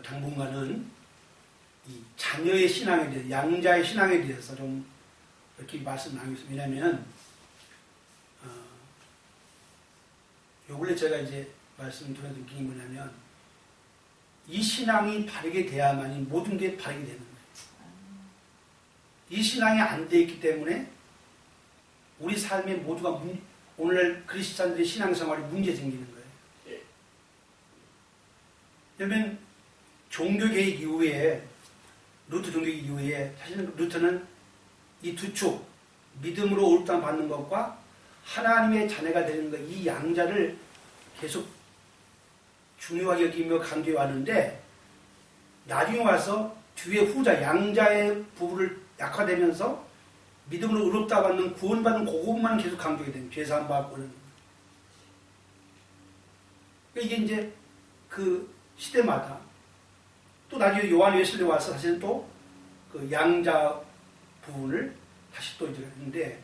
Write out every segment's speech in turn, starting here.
당분간은 이 자녀의 신앙에 대해서, 양자의 신앙에 대해서 좀 이렇게 말씀 나누겠습니다. 왜냐하면 요 근래 제가 이제 말씀을 통해서 느낀 게 뭐냐면, 이 신앙이 바르게 돼야만이 모든 게 바르게 되는 거예요. 이 신앙이 안 돼 있기 때문에 우리 삶의 모두가 오늘날 크리스찬들의 신앙생활이 문제 생기는 거예요. 그러면 종교개혁 이후에, 루터 종교개혁 이후에 사실은 루터는 이 두 축, 믿음으로 옳다 받는 것과 하나님의 자녀가 되는 것, 이 양자를 계속 중요하게 여기며 강조해 왔는데, 나중에 와서 뒤에 후자, 양자의 부분을 약화되면서 믿음으로 의롭다 받는, 구원받는 그것만 계속 강조하게 됩니다. 죄사함 받고는. 이게 이제 그 시대마다 또 나중에 요한 웨슬리 와서 사실은 또 그 양자 부분을 다시 또 이제 했는데,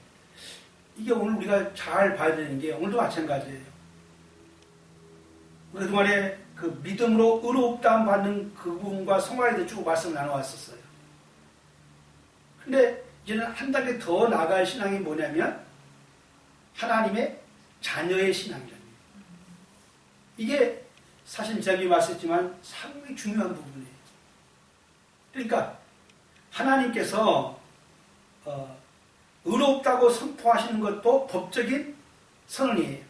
이게 오늘 우리가 잘 봐야 되는 게 오늘도 마찬가지예요. 그동안에 그 믿음으로 의롭다함 받는 그 부분과 성화에 대해 쭉 말씀을 나눠왔었어요. 근데 이제는 한 단계 더 나아갈 신앙이 뭐냐면 하나님의 자녀의 신앙이랍니다. 이게 사실 제가 말씀했지만 상당히 중요한 부분이에요. 그러니까 하나님께서 의롭다고 선포하시는 것도 법적인 선언이에요.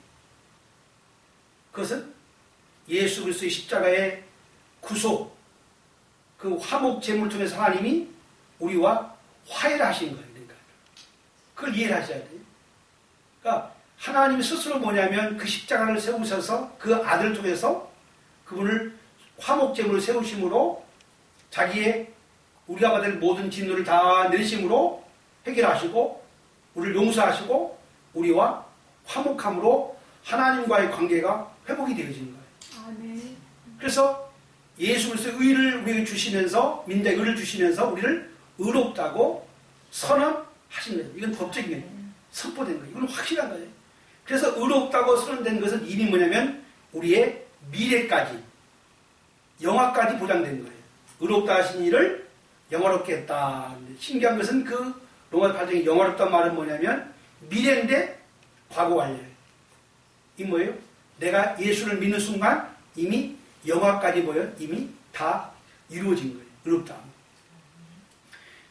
그것은 예수 그리스도의 십자가의 구속, 그 화목 제물을 통해서 하나님이 우리와 화해를 하신 거예요. 그러니까 그걸 이해를 하셔야 돼요. 그러니까 하나님이 스스로 뭐냐면 그 십자가를 세우셔서 그 아들을 통해서 그분을 화목 제물을 세우심으로 자기의 우리가 받을 모든 진노를 다 내리심으로 해결하시고 우리를 용서하시고 우리와 화목함으로 하나님과의 관계가 회복이 되어지는 거예요. 아, 네. 그래서 예수 그리스도의 의를 우리에게 주시면서, 민다의 의를 주시면서 우리를 의롭다고 선언하신 거예요. 이건 법적인 거예요. 선포된 거예요. 이건 확실한 거예요. 그래서 의롭다고 선언된 것은 이미 뭐냐면 우리의 미래까지, 영화까지 보장된 거예요. 의롭다 하신 이를 영화롭게 했다. 신기한 것은 그 로마 8장의 영화롭다는 말은 뭐냐면 미래인데 과거 완료예요. 이 뭐예요? 내가 예수를 믿는 순간 이미 영화까지 뭐예요? 이미 다 이루어진 거예요. 의롭다.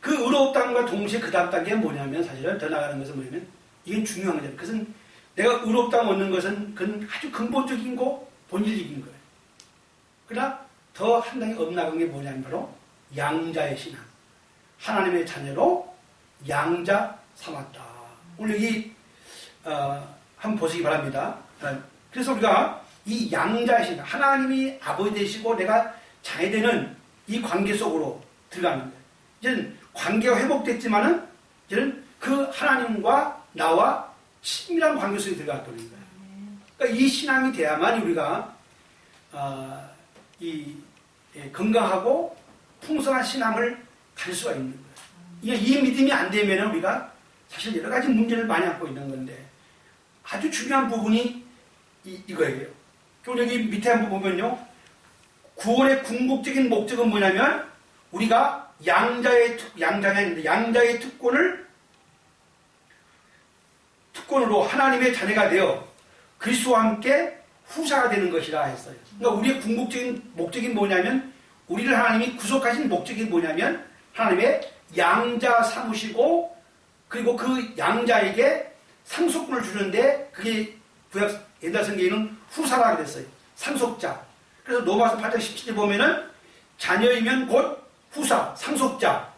그 의롭다함과 동시에 그 다음 단계는 뭐냐면 사실은 더 나가는 것은 뭐냐면 이건 중요한 거잖아요. 그것은 내가 의롭다함 얻는 것은 그건 아주 근본적인 거, 본질적인 거예요. 그러나 더 한 단계 엇나간 게 뭐냐면 바로 양자의 신앙. 하나님의 자녀로 양자 삼았다. 오늘 여기 한번 보시기 바랍니다. 그래서 우리가 이 양자의 신앙, 하나님이 아버지 되시고 내가 자녀 되는 이 관계 속으로 들어가는 거예요. 이제는 관계가 회복됐지만은 이제는 그 하나님과 나와 친밀한 관계 속에 들어갔다는 거예요. 그러니까 이 신앙이 돼야만 우리가 건강하고 풍성한 신앙을 가질 수가 있는 거예요. 이 믿음이 안 되면 우리가 사실 여러 가지 문제를 많이 안고 있는 건데 아주 중요한 부분이 이거예요. 그리고 여기 밑에 한번 보면요. 구원의 궁극적인 목적은 뭐냐면 우리가 양자의 특권으로 하나님의 자녀가 되어 그리스도와 함께 후사가 되는 것이라 했어요. 그러니까 우리의 궁극적인 목적이 뭐냐면 우리를 하나님이 구속하신 목적이 뭐냐면 하나님의 양자 삼으시고 그리고 그 양자에게 상속권을 주는데 그게 구약 옛날 성경에는 후사라고 그랬어요. 상속자. 그래서 로마서 8장 17절 보면은 자녀이면 곧 후사, 상속자.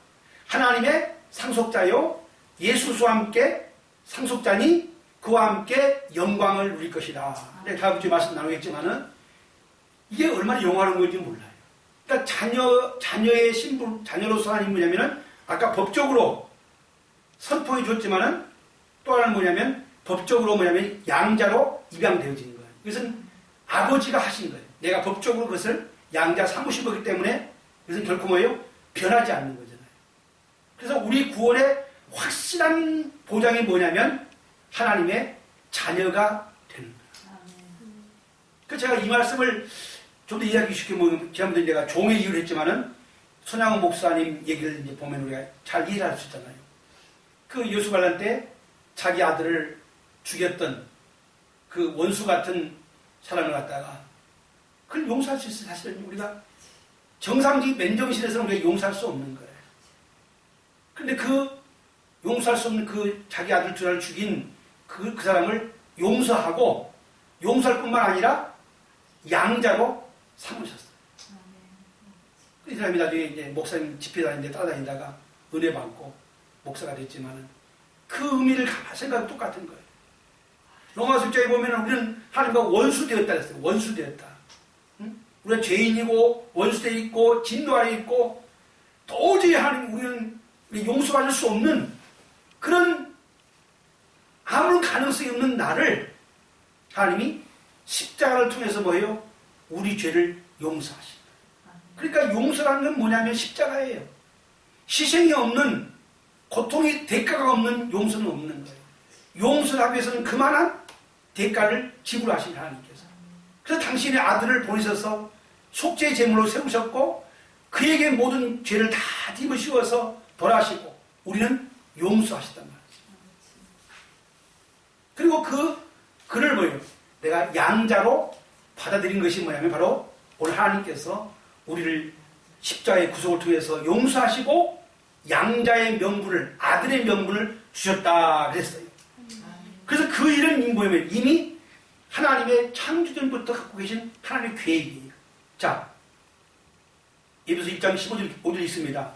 하나님의 상속자요. 예수와 함께 상속자니 그와 함께 영광을 누릴 것이다. 다음 주에 말씀 나누겠지만은 이게 얼마나 영화로운 건지 몰라요. 그러니까 자녀의 신분, 자녀로서 하나님 뭐냐면은 아까 법적으로 선포해 줬지만은 또 하나는 뭐냐면 법적으로 뭐냐면 양자로 입양되어진 거예요. 이것은 아버지가 하신 거예요. 내가 법적으로 그것을 양자 삼으신 거기 때문에 이것은 결코 뭐예요? 변하지 않는 거잖아요. 그래서 우리 구원의 확실한 보장이 뭐냐면 하나님의 자녀가 되는 거예요. 그 제가 이 말씀을 좀 더 이해하기 쉽게 보면, 지난번에 내가 종의 이유를 했지만은, 손양호 목사님 얘기를 이제 보면 우리가 잘 이해할 수 있잖아요. 그 여수관란 때 자기 아들을 죽였던 그 원수 같은 사람을 갖다가 그걸 용서할 수 있어요. 사실은 우리가 정상적인 맨정신에서는 우리가 용서할 수 없는 거예요. 근데 그 용서할 수 없는 그 자기 아들 둘을 죽인 그 사람을 용서하고 용서할 뿐만 아니라 양자로 삼으셨어요. 이 사람이 나중에 이제 목사님 집회 다니는데 따라다니다가 은혜 받고 목사가 됐지만은 그 의미를 가만히 생각하면 똑같은 거예요. 로마서 6장에 보면은 우리는 하나님과 원수되었다 그랬어요. 원수되었다. 응? 우리가 죄인이고 원수되어 있고 진노 아래 있고 도저히 하나님 우리는 용서받을 수 없는 그런 아무런 가능성이 없는 나를 하나님이 십자가를 통해서 뭐예요? 우리 죄를 용서하신다. 그러니까 용서라는 건 뭐냐면 십자가예요. 희생이 없는, 고통이 대가가 없는 용서는 없는 거예요. 용서를 하기 위해서는 그만한 대가를 지불하신 하나님께서. 그래서 당신의 아들을 보내셔서 속죄의 제물로 세우셨고 그에게 모든 죄를 다 뒤집어 씌워서 벌하시고 우리는 용서하셨단 말이죠. 그리고 그를 뭐예요? 내가 양자로 받아들인 것이 뭐냐면 바로 오늘 하나님께서 우리를 십자가의 구속을 통해서 용서하시고 양자의 명분을, 아들의 명분을 주셨다 그랬어요. 그래서 그 일은 뭐냐면 이미 하나님의 창조전부터 갖고 계신 하나님의 계획이에요. 자, 에베소 1장 15절 있습니다.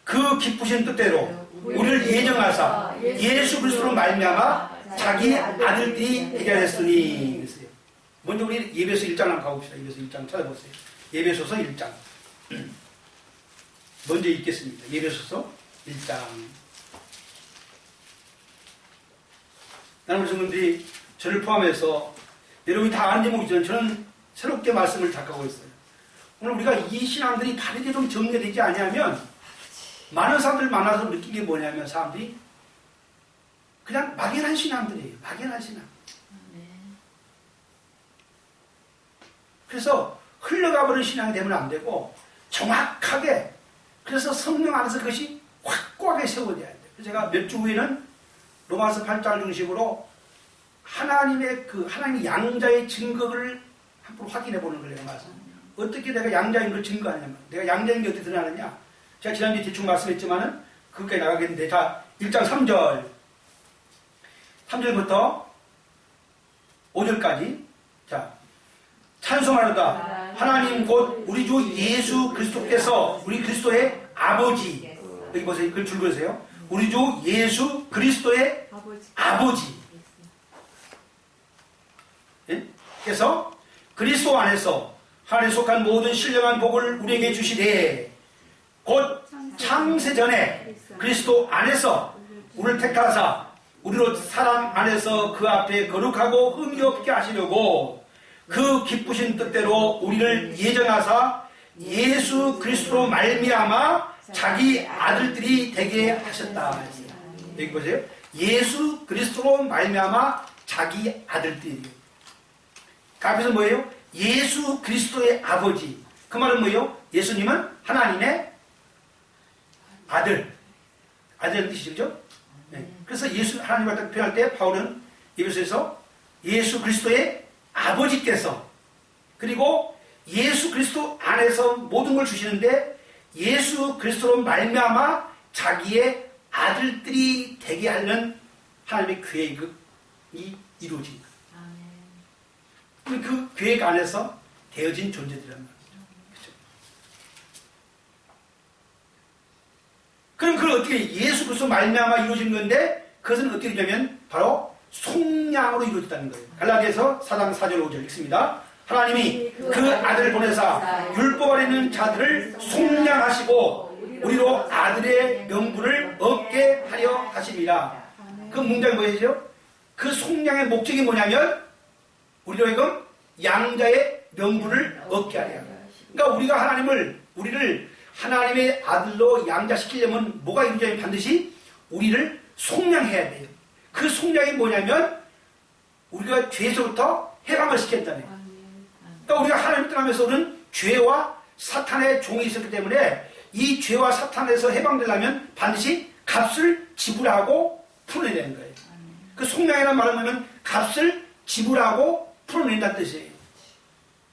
그 기쁘신 뜻대로 우리를 예정하사 예수 그리스도로 말미암아 자기 아들들이 되게 하셨으니 그랬어요. 먼저 우리 에베소 1장 한번 가봅시다. 에베소 1장 찾아보세요. 에베소서 1장 먼저 읽겠습니다. 에베소서 1장. 나는 우리 성도들이 저를 포함해서 여러분이 다 아는 제목이지만 저는 새롭게 말씀을 작가하고 있어요. 오늘 우리가 이 신앙들이 바르게 좀 정리되지 않으면 많은 사람들 만나서 느낀 게 뭐냐면 사람들이 그냥 막연한 신앙들이에요. 막연한 신앙. 그래서 흘러가버리는 신앙이 되면 안 되고 정확하게 그래서 성령 안에서 그것이 확고하게 세워져야 돼요. 제가 몇 주 후에는 로마서 8장 중심으로 하나님의 하나님 양자의 증거를 한번 확인해 보는 걸 내가 말씀. 어떻게 내가 양자인 걸 증거하냐면 내가 양자인 게 어떻게 드러나느냐. 제가 지난주에 대충 말씀했지만은 그것까지 나가겠는데 자 1장 3절부터 5절까지 자 찬송하노다 하나님 곧 우리 주 예수 그리스도께서 우리 그리스도의 아버지 여기 보세요. 그걸 줄 보세요. 우리 주 예수 그리스도의 아버지 예? 그래서 그리스도 안에서 하나님에 속한 모든 신령한 복을 우리에게 주시되 곧 창세전에 그리스도 안에서 우리를 택하사 우리로 사랑 안에서 그 앞에 거룩하고 흠이 없게 하시려고 그 기쁘신 뜻대로 우리를 예정하사 예수 그리스도로 말미암아 자기 아들들이 되게 하셨다. 여기 보세요. 예수 그리스도로 말미암아 자기 아들들이. 그 앞에서 뭐예요? 예수 그리스도의 아버지. 그 말은 뭐예요? 예수님은 하나님의 아들이라는 뜻이죠. 네. 그래서 예수 하나님을 갖다 표현할 때 바울은 에베소에서 예수 그리스도의 아버지께서 그리고 예수 그리스도 안에서 모든 걸 주시는데 예수 그리스도로 말미암아 자기의 아들들이 되게 하는 하나님의 계획이 이루어진 거예요. 그 계획 안에서 되어진 존재들이란 말이죠. 그렇죠? 그럼 그걸 어떻게 예수 그리스도 말미암아 이루어진 건데 그것은 어떻게 되냐면 바로 속량으로 이루어졌다는 거예요. 갈라디아서 4장 4절 5절 읽습니다. 하나님이 그 아들을 보내사 율법 아래 있는 자들을 속량하시고 우리로 아들의 명분을 얻게 하려 하십니다. 그 문장이 뭐예요? 그 속량의 목적이 뭐냐면 우리로 하여금 양자의 명분을 얻게 하려. 그러니까 우리가 우리를 하나님의 아들로 양자시키려면 뭐가 이루어지냐면 반드시 우리를 속량해야 돼요. 그 속량이 뭐냐면 우리가 죄에서부터 해방을 시켰다네. 그러니까 우리가 하나님을 떠나면서 우리는 죄와 사탄의 종이 있었기 때문에 이 죄와 사탄에서 해방되려면 반드시 값을 지불하고 풀어내야 되는 거예요. 그 속량이라는 말은 뭐냐면 값을 지불하고 풀어낸다는 뜻이에요.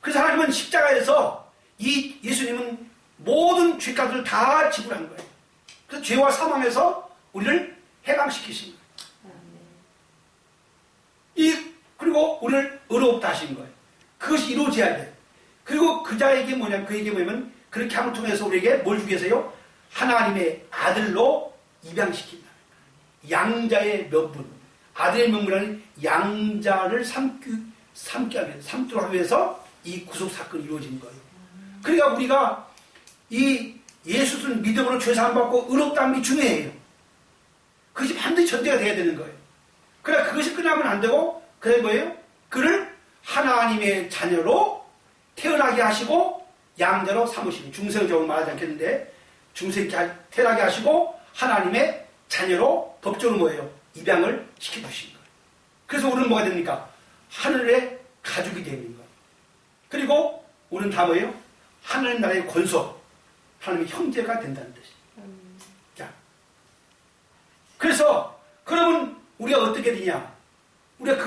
그래서 하나님은 십자가에서 이 예수님은 모든 죄값을 다 지불한 거예요. 그래서 죄와 사망에서 우리를 해방시키신 거예요. 그리고 우리를 의롭다 하신 거예요. 그것이 이루어져야 돼요. 그리고 그자에게 뭐냐면, 그에게 뭐냐면, 그렇게 함을 통해서 우리에게 뭘 주기 위해서요? 하나님의 아들로 입양시킨다. 양자의 명분. 아들의 명분이라는 양자를 삼도록 하기 위해서 이 구속사건이 이루어진 거예요. 그러니까 우리가 이 예수를 믿음으로 죄사함 받고 의롭다함이 중요해요. 그것이 반드시 전제가 돼야 되는 거예요. 그러나 그것이 끝나면 안 되고, 그게 뭐예요? 그를 하나님의 자녀로 태어나게 하시고 양자로 삼으시는, 중생적으로 말하지 않겠는데 중생케 태어나게 하시고 하나님의 자녀로 법적으로 뭐예요? 입양을 시켜주신 거예요. 그래서 우리는 뭐가 됩니까? 하늘의 가족이 되는 거예요. 그리고 우리는 다 뭐예요? 하늘나라의 권속, 하나님의 형제가 된다는 뜻이에요. 자, 그래서 그러면 우리가 어떻게 되냐? 우리가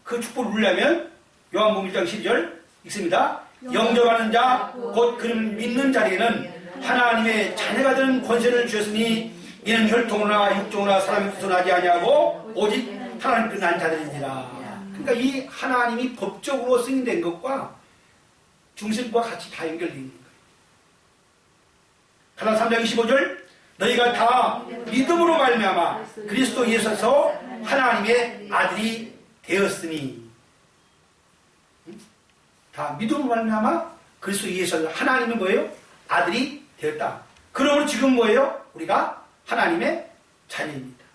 그 축복을 누리려면 요한복음 1장 12절 읽습니다. 영접하는 자, 곧 그를 믿는 자에게는 하나님의 자녀가 되는 권세를 주셨으니 이는 혈통으로나 육종으로나 사람의 뜻으로 하지 아니하고 오직 하나님께 난 자들이니라. 그러니까 이 하나님이 법적으로 승인된 것과 중생과 같이 다 연결되어 있는 거예요. 갈라디아 3장 25절 너희가 다 믿음으로 말미암아 그리스도 예수에서 하나님의 아들이 되었으니, 다 믿음으로 말미암아 그리스도 예수에서 하나님은 뭐예요? 아들이 되었다. 그러므로 지금 뭐예요? 우리가 하나님의 자녀입니다.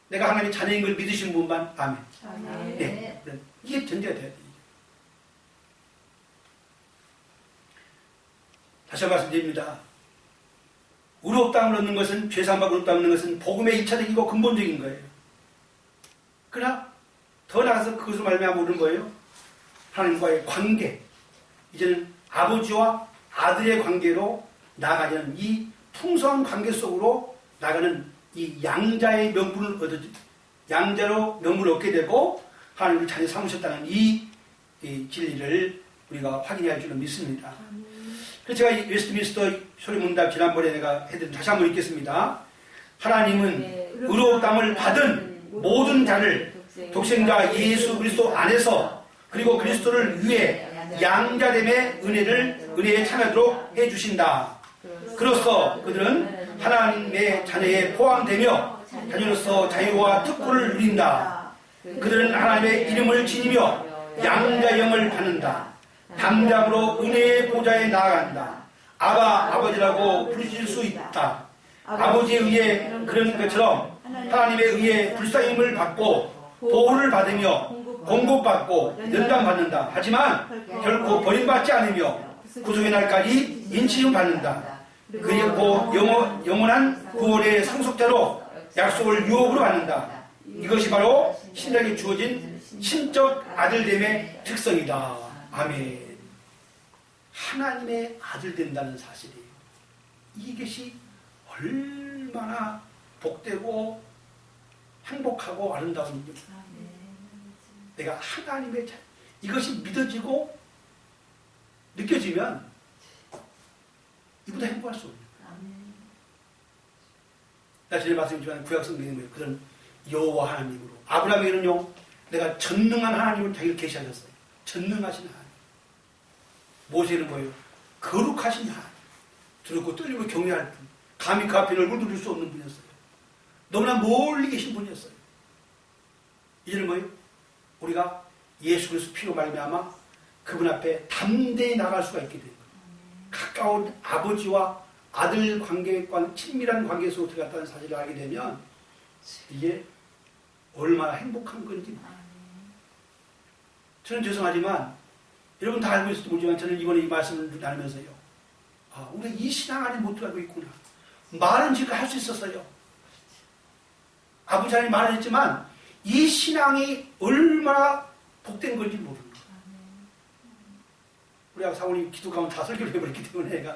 내가 하나님의 자녀인 걸 믿으신 분만 아멘. 네, 이게 전제가 돼야 돼요. 다시 한번 말씀드립니다. 의롭다함을 얻는 것은, 죄사함과 의롭다함을 얻는 것은 복음의 1차적이고 근본적인 거예요. 그러나 더 나아가서 그것을 말미암아 우리는 뭐예요? 하나님과의 관계, 이제는 아버지와 아들의 관계로 나아가는 이 풍성한 관계 속으로 나가는 이 양자의 명분을 양자로 명분을 얻게 되고 하나님을 자녀 삼으셨다는 이 진리를 우리가 확인해야 할 줄은 믿습니다. 그래서 제가 이 웨스트민스터 소리문답 지난번에 내가 해드린 다시 한번 읽겠습니다. 하나님은 의로움을 받은 모든 자를 독생자 예수 그리스도 안에서 그리고 그리스도를 위해 양자됨의 은혜에 참여하도록 해주신다. 그로써 그들은 하나님의 자녀에 포함되며 자녀로서 자유와 특권을 누린다. 그들은 하나님의 이름을 지니며 양자형을 받는다. 담대함으로 은혜의 보좌에 나아간다. 아버지라고 부르실 수 있다. 아버지에 의해 그런 것처럼 하나님에 의해 불쌍힘을 받고 보호를 받으며 공급받고 연단받는다. 하지만 결코 버림받지 않으며 구속의 날까지 인치를 받는다. 그리고 영원한 구원의 상속자로 약속을 유업으로 받는다. 이것이 바로 신에게 주어진 신적 아들됨의 특성이다. 아멘. 하나님의 아들 된다는 사실이에요. 이것이 얼마나 복되고 행복하고 아름다운 일입니다. 내가 하나님의 자녀, 이것이 믿어지고 느껴지면 이보다 행복할 수 없어요. 나 전에 말씀드렸지만 구약성경에 그런 여호와 하나님으로, 아브라함에게는요 내가 전능한 하나님을 자기를 계시하셨어요. 전능하신 하나님. 모세는 뭐예요? 거룩하신 하나님. 두렵고 떨리고 경외할 분. 감히 그 앞에 얼굴 들을 수 없는 분이었어요. 너무나 멀리 계신 분이었어요. 이제는 뭐예요? 우리가 예수 그리스도 피로 말미암아 그분 앞에 담대히 나갈 수가 있게 된 거예요. 가까운 아버지와 아들 관계과 친밀한 관계 속으로 들어갔다는 사실을 알게 되면 이게 얼마나 행복한 건지. 저는 죄송하지만 여러분 다 알고 있을지 모르지만 저는 이번에 이 말씀을 나누면서요, 우리가 이 신앙 안에 못 들어가고 있구나. 말은 지금 할 수 있었어요. 아버지 하나님 말을 했지만 이 신앙이 얼마나 복된 건지 모르는 거예요. 우리 사모님 기도 가운데 다 설교를 해버렸기 때문에 내가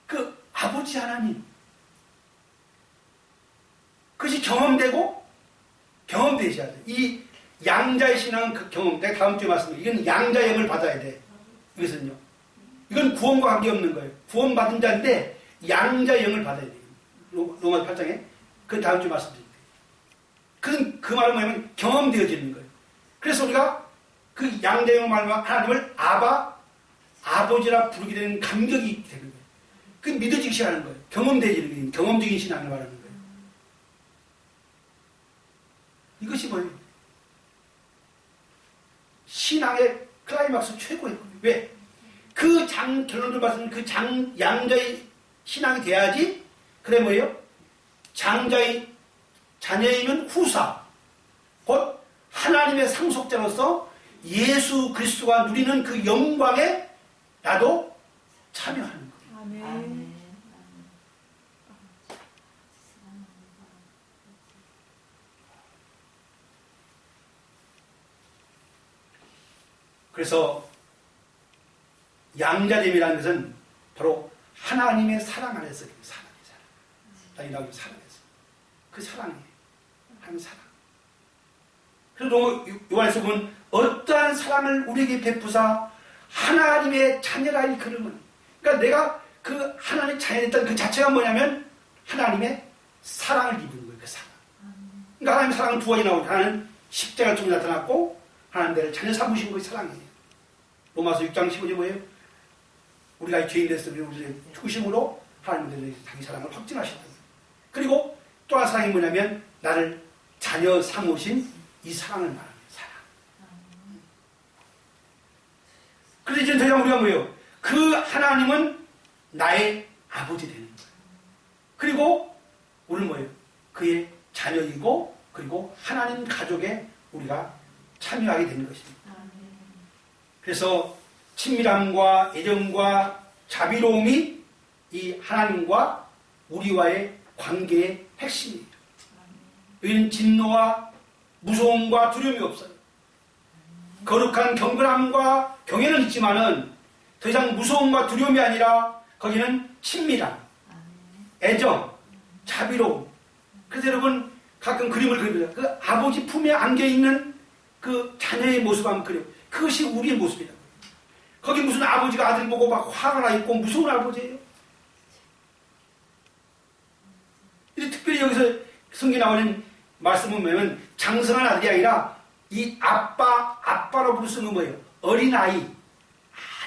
그 아버지 하나님 그것이 경험되고 경험되셔야 돼. 이 양자의 신앙은 그 경험. 내가 다음 주에 말씀드릴게요. 이건 양자의 영을 받아야 돼. 이것은요. 이건 구원과 관계없는 거예요. 구원받은 자인데 양자의 영을 받아야 돼요. 로마서 8장에. 그 다음 주에 말씀드릴게요. 그 말은 뭐냐면 경험되어지는 거예요. 그래서 우리가 그 양자의 영을 말하면 하나님을 아버지라 부르게 되는 감격이 되는 거예요. 그 믿어지기 시작하는 거예요. 경험되어지는 거예요. 경험적인 신앙을 말하는 거예요. 이것이 뭐예요? 신앙의 클라이막스 최고예요. 왜? 결론을 봤을 때 양자의 신앙이 돼야지, 그래 뭐예요? 장자의 자녀이면 후사, 곧 하나님의 상속자로서 예수 그리스도가 누리는 그 영광에 나도 참여하는 거예요. 아멘. 그래서 양자됨이라는 것은 바로 하나님의 사랑 안에서 사랑의 사랑. 나이 나오면 사랑에서. 그 사랑이에요. 하나님의 사랑. 그래서 요한에서 보면 어떠한 사랑을 우리에게 베푸사 하나님의 자녀라 일컬음은. 그러니까 내가 그 하나님의 자녀였다는 그 자체가 뭐냐면 하나님의 사랑을 입은 거예요. 그 사랑. 그러니까 하나님의 사랑은 두 가지 나오죠. 하나는 십자가를 통해 나타났고 하나님 나를 자녀 삼으신 것이 사랑이에요. 로마서 6장 15절 뭐예요? 우리가 죄인 됐으면 우리를 죽으심으로 하나님의 자기 사랑을 확증하신다. 그리고 또 하나 사랑이 뭐냐면 나를 자녀 삼으신 이 사랑을 말하는 사랑. 그래서 이제 더 이상 우리가 뭐예요? 그 하나님은 나의 아버지 되는 거예요. 그리고 우리는 뭐예요? 그의 자녀이고 그리고 하나님 가족에 우리가 참여하게 되는 것입니다. 그래서 친밀함과 애정과 자비로움이 이 하나님과 우리와의 관계의 핵심이에요. 여기는 진노와 무서움과 두려움이 없어요. 거룩한 경건함과 경외는 있지만은 더 이상 무서움과 두려움이 아니라 거기는 친밀함, 애정, 자비로움. 그래서 여러분 가끔 그림을 그립니다. 그 아버지 품에 안겨있는 그 자녀의 모습 한번 그려요. 그것이 우리의 모습이라고. 거기 무슨 아버지가 아들 보고 막 화가 나 있고 무서운 아버지예요. 특별히 여기서 성경에 나오는 말씀은 뭐냐면 장성한 아들이 아니라 이 아빠로 부를 쓰는 뭐예요? 어린아이.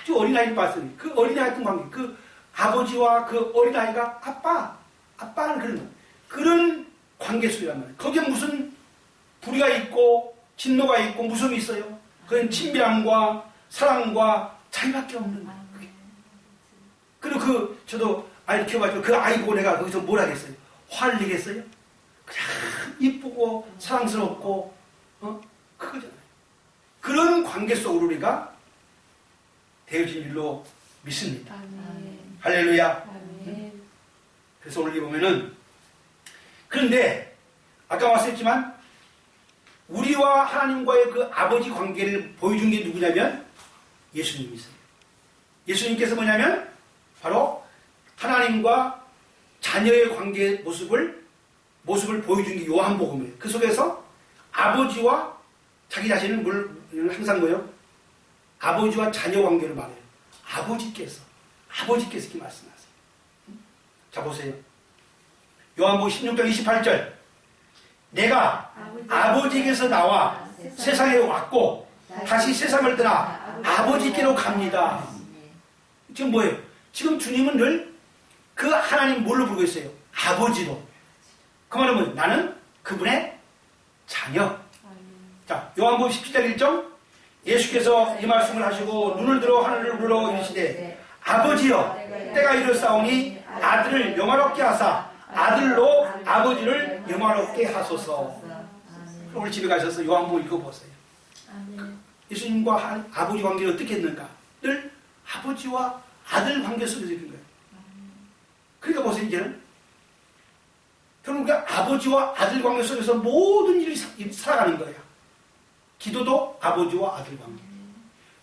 아주 어린아이를 봤어요. 그 어린아이 같은 관계. 그 아버지와 그 어린아이가 아빠는 그런 관계 속이란 말이에요. 거기에 무슨 불의가 있고 진노가 있고 무서움이 있어요. 그건 친밀함과 사랑과 자유밖에 없는 거예요. 그리고 저도 아이를 키워가지고 그 아이 보고 내가 거기서 뭘 하겠어요? 화를 내겠어요? 그냥 이쁘고 사랑스럽고 그거잖아요. 그런 관계 속으로 우리가 되어진 일로 믿습니다. 할렐루야. 그래서 오늘 보면은 그런데 아까 말씀했지만 우리와 하나님과의 그 아버지 관계를 보여준 게 누구냐면 예수님이세요. 예수님께서 뭐냐면 바로 하나님과 자녀의 관계의 모습을 보여준 게 요한복음이에요. 그 속에서 아버지와 자기 자신은 항상 뭐예요? 아버지와 자녀 관계를 말해요. 아버지께서 이렇게 말씀하세요. 자 보세요. 요한복음 16장 28절 내가 아버지께서 나와 세상에 왔고 다시 세상을 떠나 아버지께로 갑니다. 지금 뭐예요? 지금 주님은 늘 그 하나님 뭘로 부르고 있어요? 아버지로. 그 말은 뭐예요? 나는 그분의 자녀. 자, 요한복음 17장 1절 예수께서 이 말씀을 하시고 눈을 들어 하늘을 우러러 이르시되 아버지여 때가 이르사오니 아들을 영화롭게 하사 아들로 아버지를 영화롭게 하소서. 그럼 우리 집에 가셔서 요한복음 읽어보세요. 예수님과 아버지 관계를 어떻게 했는가? 늘 아버지와 아들 관계 속에서 있는 거예요. 그러니까 보세요. 이제는 결국 우리가 아버지와 아들 관계 속에서 모든 일이 살아가는 거예요. 기도도 아버지와 아들 관계,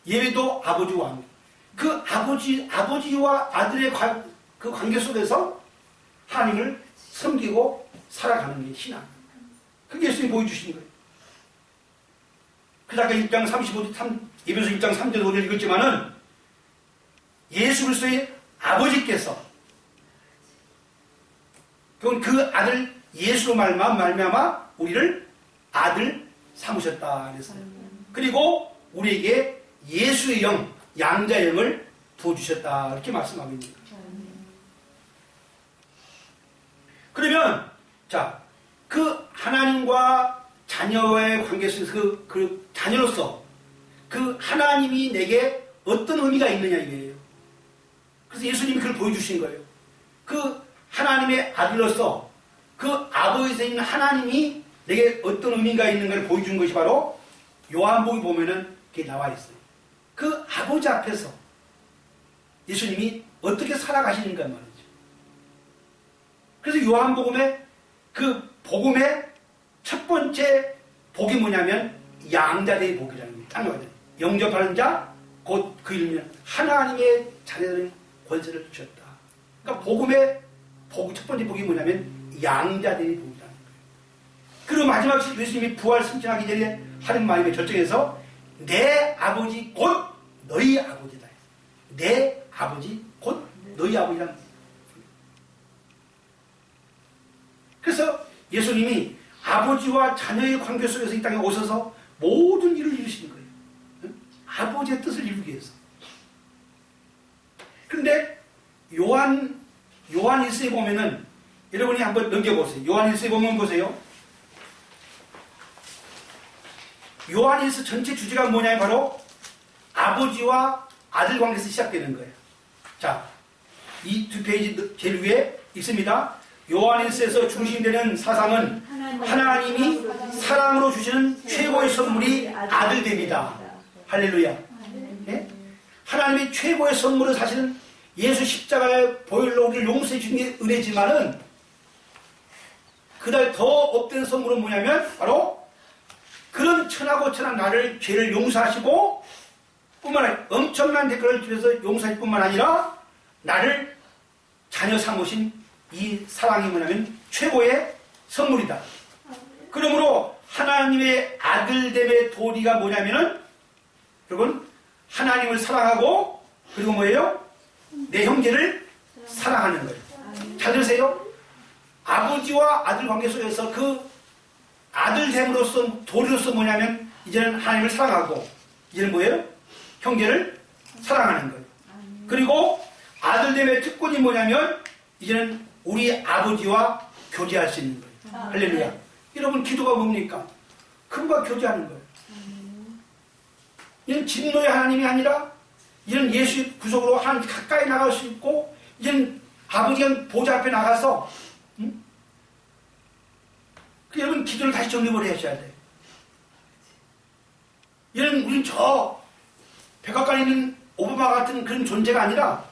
예외도 아버지와 관계. 그 아버지와 아들의 그 관계 속에서 하나님을 섬기고 살아가는 게 신앙. 그게 예수님이 보여주신 거예요. 그래서 아까 1장 35절, 에베소 1장 3절 5절 읽었지만은 예수 그리스도의 아버지께서 그건 그 아들 예수로 말미암아 우리를 아들 삼으셨다 그랬어요. 그리고 우리에게 예수의 영, 양자의 영을 부어주셨다 이렇게 말씀하고 있는 거예요. 그러면 자, 그 하나님과 자녀의 관계 속에서 그 자녀로서 그 하나님이 내게 어떤 의미가 있느냐 이거예요. 그래서 예수님이 그걸 보여주신 거예요. 그 하나님의 아들로서 그 아버지에서 있는 하나님이 내게 어떤 의미가 있는가를 보여준 것이 바로 요한복음 보면은 그게 나와 있어요. 그 아버지 앞에서 예수님이 어떻게 살아가시는가 말이죠. 그래서 요한복음의 그 복음의 첫 번째 복이 뭐냐면 양자대의 복이라는 거예요. 딱 말하면 영접하는 자, 곧 그 이름은 하나님의 자녀들은 권세를 주셨다. 그러니까 복음의 첫 번째 복이 뭐냐면 양자대의 복이라는 거예요. 그리고 마지막 예수님이 부활 승천하기 전에 하는 말씀의 결정에서 내 아버지 곧 너희 아버지다. 내 아버지 곧 너희 아버지라는 거예요. 그래서 예수님이 아버지와 자녀의 관계 속에서 이 땅에 오셔서 모든 일을 이루시는 거예요. 아버지의 뜻을 이루기 위해서. 그런데 요한일서에 보면은 여러분이 한번 넘겨보세요. 요한일서에 보면 보세요. 요한일서 전체 주제가 뭐냐면 바로 아버지와 아들 관계에서 시작되는 거예요. 자, 이 두 페이지 제일 위에 있습니다. 요한일서에서 중심되는 사상은 하나님이 사랑으로 주시는 최고의 선물이 아들됨이다. 할렐루야. 네? 하나님의 최고의 선물은 사실은 예수 십자가의 보혈로 우리를 용서해 주신 게 은혜지만은 그날 더 업된 선물은 뭐냐면 바로 그런 천하고 천한 나를 죄를 용서하시고 뿐만 아니라 엄청난 대가를 주셔서 용서할 뿐만 아니라 나를 자녀 삼으신 이 사랑이 뭐냐면 최고의 선물이다. 그러므로 하나님의 아들됨의 도리가 뭐냐면은 여러분 하나님을 사랑하고 그리고 뭐예요? 내 형제를 사랑하는 거예요. 잘 들으세요. 아버지와 아들 관계 속에서 그 아들됨으로서 도리로서 뭐냐면 이제는 하나님을 사랑하고 이제는 뭐예요? 형제를 사랑하는 거예요. 그리고 아들됨의 특권이 뭐냐면 이제는 우리 아버지와 교제할 수 있는 거예요. 할렐루야. 여러분 기도가 뭡니까? 그분과 교제하는 거예요. 이는 진노의 하나님이 아니라 이는 예수의 구속으로 하나님 가까이 나갈 수 있고 이는 아버지가 보좌 앞에 나가서 여러분 기도를 다시 정립을 하셔야 돼요. 이는 우린 저 백악관에 있는 오바마 같은 그런 존재가 아니라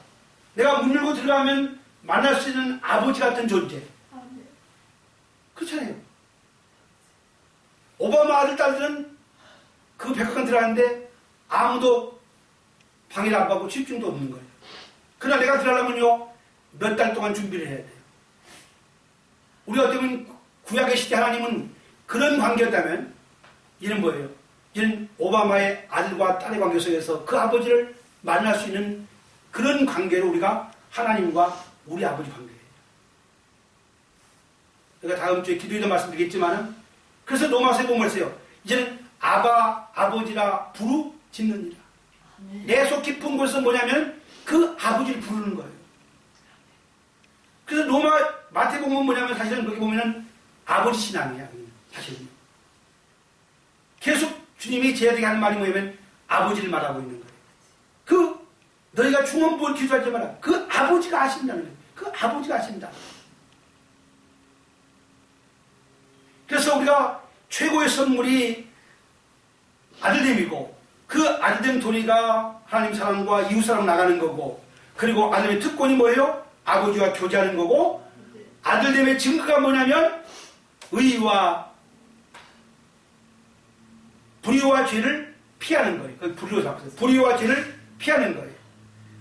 내가 문 열고 들어가면 만날 수 있는 아버지 같은 존재. 그렇잖아요. 오바마 아들, 딸들은 그 백악관 들어가는데 아무도 방해를 안 받고 집중도 없는 거예요. 그러나 내가 들어가려면요, 몇 달 동안 준비를 해야 돼요. 우리 어쩌면 구약의 시대 하나님은 그런 관계였다면, 이는 뭐예요? 이는 오바마의 아들과 딸의 관계 속에서 그 아버지를 만날 수 있는 그런 관계로 우리가 하나님과 우리 아버지 관계예요. 제가 다음 주에 기도에도 말씀드리겠지만은, 그래서 로마서에 보면 말해요. 이제는 아버지라 부르짖느니라. 내 속 깊은 곳에서 뭐냐면 그 아버지를 부르는 거예요. 그래서 마태복음 뭐냐면 사실은 거기 보면은 아버지 신앙이야. 사실은. 계속 주님이 제자들에게 하는 말이 뭐냐면 아버지를 말하고 있는 거예요. 너희가 중언부을 기도하지 마라. 그 아버지가 아신다는 거예요. 그 아버지가 아신다. 그래서 우리가 최고의 선물이 아들됨이고 그 아들됨 도리가 하나님 사랑과 이웃 사랑 나가는 거고 그리고 아들됨의 특권이 뭐예요? 아버지와 교제하는 거고 아들됨의 증거가 뭐냐면 의와 불의와 죄를 피하는 거예요. 그 불의로 잡았어요. 불의와 죄를 피하는 거예요.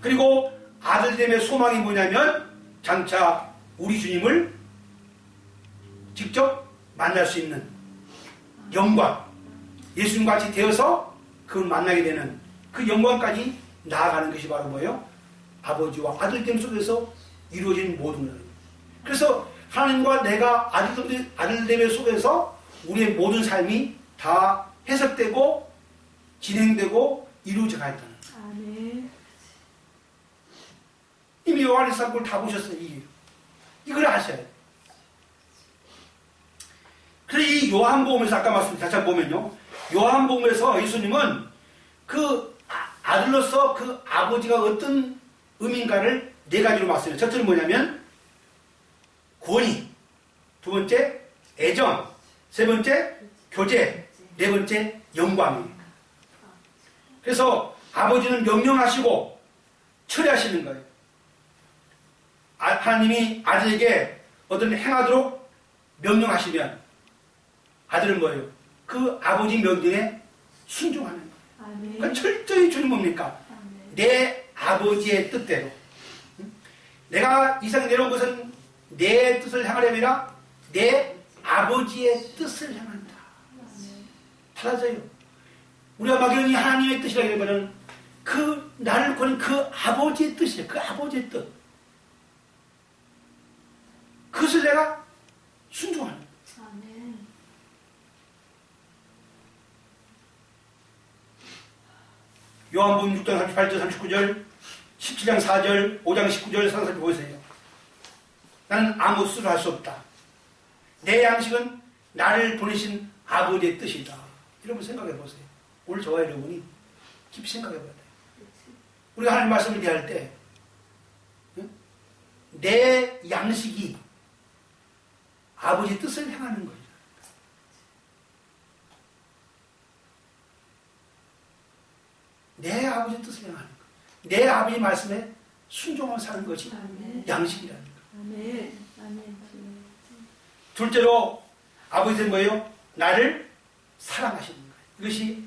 그리고 아들됨의 소망이 뭐냐면 장차 우리 주님을 직접 만날 수 있는 영광, 예수님과 같이 되어서 그걸 만나게 되는 그 영광까지 나아가는 것이 바로 뭐예요? 아버지와 아들됨 속에서 이루어진 모든 것. 그래서 하나님과 내가 아들됨의 속에서 우리의 모든 삶이 다 해석되고 진행되고 이루어져 가 있다는 거예요. 아멘. 이미 요한일서 걸 다 보셨어요. 이걸 아셔야 돼요. 그래서 이 요한복음에서 아까 말씀드린 다시 한번 보면요. 요한복음에서 예수님은 그 아들로서 그 아버지가 어떤 의미인가를 네 가지로 말씀해요. 첫째는 뭐냐면 권위, 두 번째 애정, 세 번째 교제, 네 번째 영광이에요. 그래서 아버지는 명령하시고 처리하시는 거예요. 하나님이 아들에게 어떤 행하도록 명령하시면 아들은 뭐예요? 그 아버지 명령에 순종하는 거예요. 그러니까 철저히 주는 뭡니까? 내 아버지의 뜻대로. 내가 이 세상에 내려온 것은 내 뜻을 향하려 아니라 내 아버지의 뜻을 향한다. 달라져요. 우리가 막연히 하나님의 뜻이라고 하면 그 나를 거는 그 아버지의 뜻이에요. 그 아버지의 뜻. 그것을 내가 순종하는 거예요. 요한복음 6장 38절 39절 17장 4절 5장 19절 상세히 보세요. 나는 아무 수를 할 수 없다. 내 양식은 나를 보내신 아버지의 뜻이다. 이런 걸 생각해 보세요. 오늘 저와 여러분이 깊이 생각해 봐야 돼요. 우리가 하나님 말씀을 대할 때 내 양식이 아버지의 뜻을 향하는 거예요. 내 아버지의 뜻을 향하는 거. 내 아버지 말씀에 순종하며 사는 것이 양식이라는 거. 둘째로 아버지는 뭐예요? 나를 사랑하시는 거예요. 이것이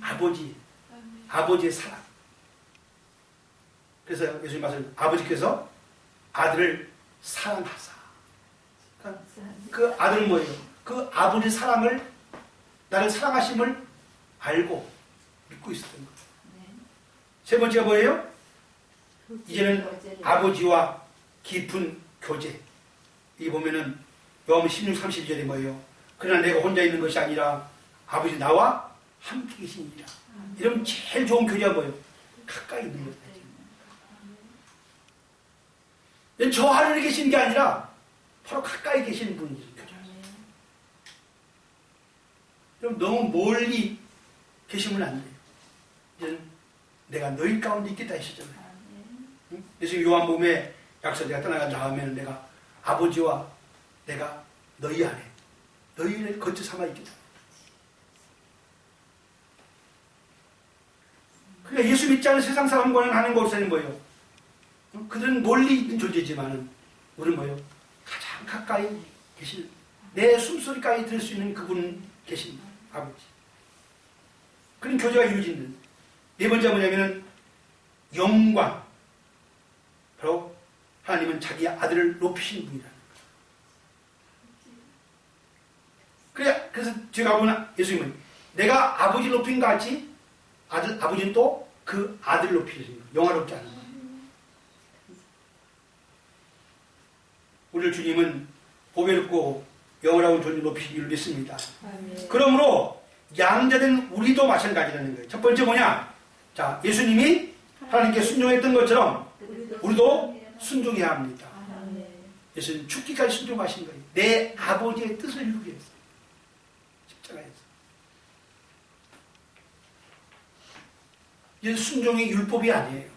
아버지의 사랑. 그래서 예수님 말씀 아버지께서 아들을 사랑하사. 그러니까 그 아들은 뭐예요? 그 아버지의 사랑을 나를 사랑하심을 알고 믿고 있었던 거예요. 세 번째가 뭐예요? 이제는 아버지와 깊은 교제. 이 보면은 요한복음 16, 32절에 뭐예요? 그러나 내가 혼자 있는 것이 아니라 아버지 나와 함께 계시니라. 이러면 제일 좋은 교제가 뭐예요? 가까이 있는 거예요. 저 하늘에 계시는 게 아니라 바로 가까이 계시는 분이 교제예요. 그럼 너무 멀리 계시면 안 돼요. 이제는 내가 너희 가운데 있겠다 하시잖아요. 그래서 요한복음에 약속 내가 떠나간 다음에는 내가 아버지와 내가 너희 안에 너희를 거쳐 삼아 있겠다. 그러니까 예수 믿지 않은 세상 사람과는 하는 것은 뭐예요? 그들은 멀리 있는 존재지만은 우리는 뭐예요? 가장 가까이 계신 내 숨소리까지 들을 수 있는 그분 계신 아버지. 그런 교제가 이루어지는 네 번째가 뭐냐면은 영광. 바로 하나님은 자기 아들을 높이신 분이라는 거예요. 그래서 제가 보는 예수님은 내가 아버지를 높인 것 같이 아버지는 또 그 아들을 높이신 거예요. 영화롭지 않은 거예요. 우리 주님은 보배롭고 영원하고 존재 높이신 줄 믿습니다. 그러므로 양자된 우리도 마찬가지라는 거예요. 첫 번째 뭐냐? 자, 예수님이 하나님께 순종했던 것처럼 우리도 순종해야 합니다. 예수님 죽기까지 순종하신 거예요. 내 아버지의 뜻을 이루기 위해서. 십자가에서. 이제 순종이 율법이 아니에요.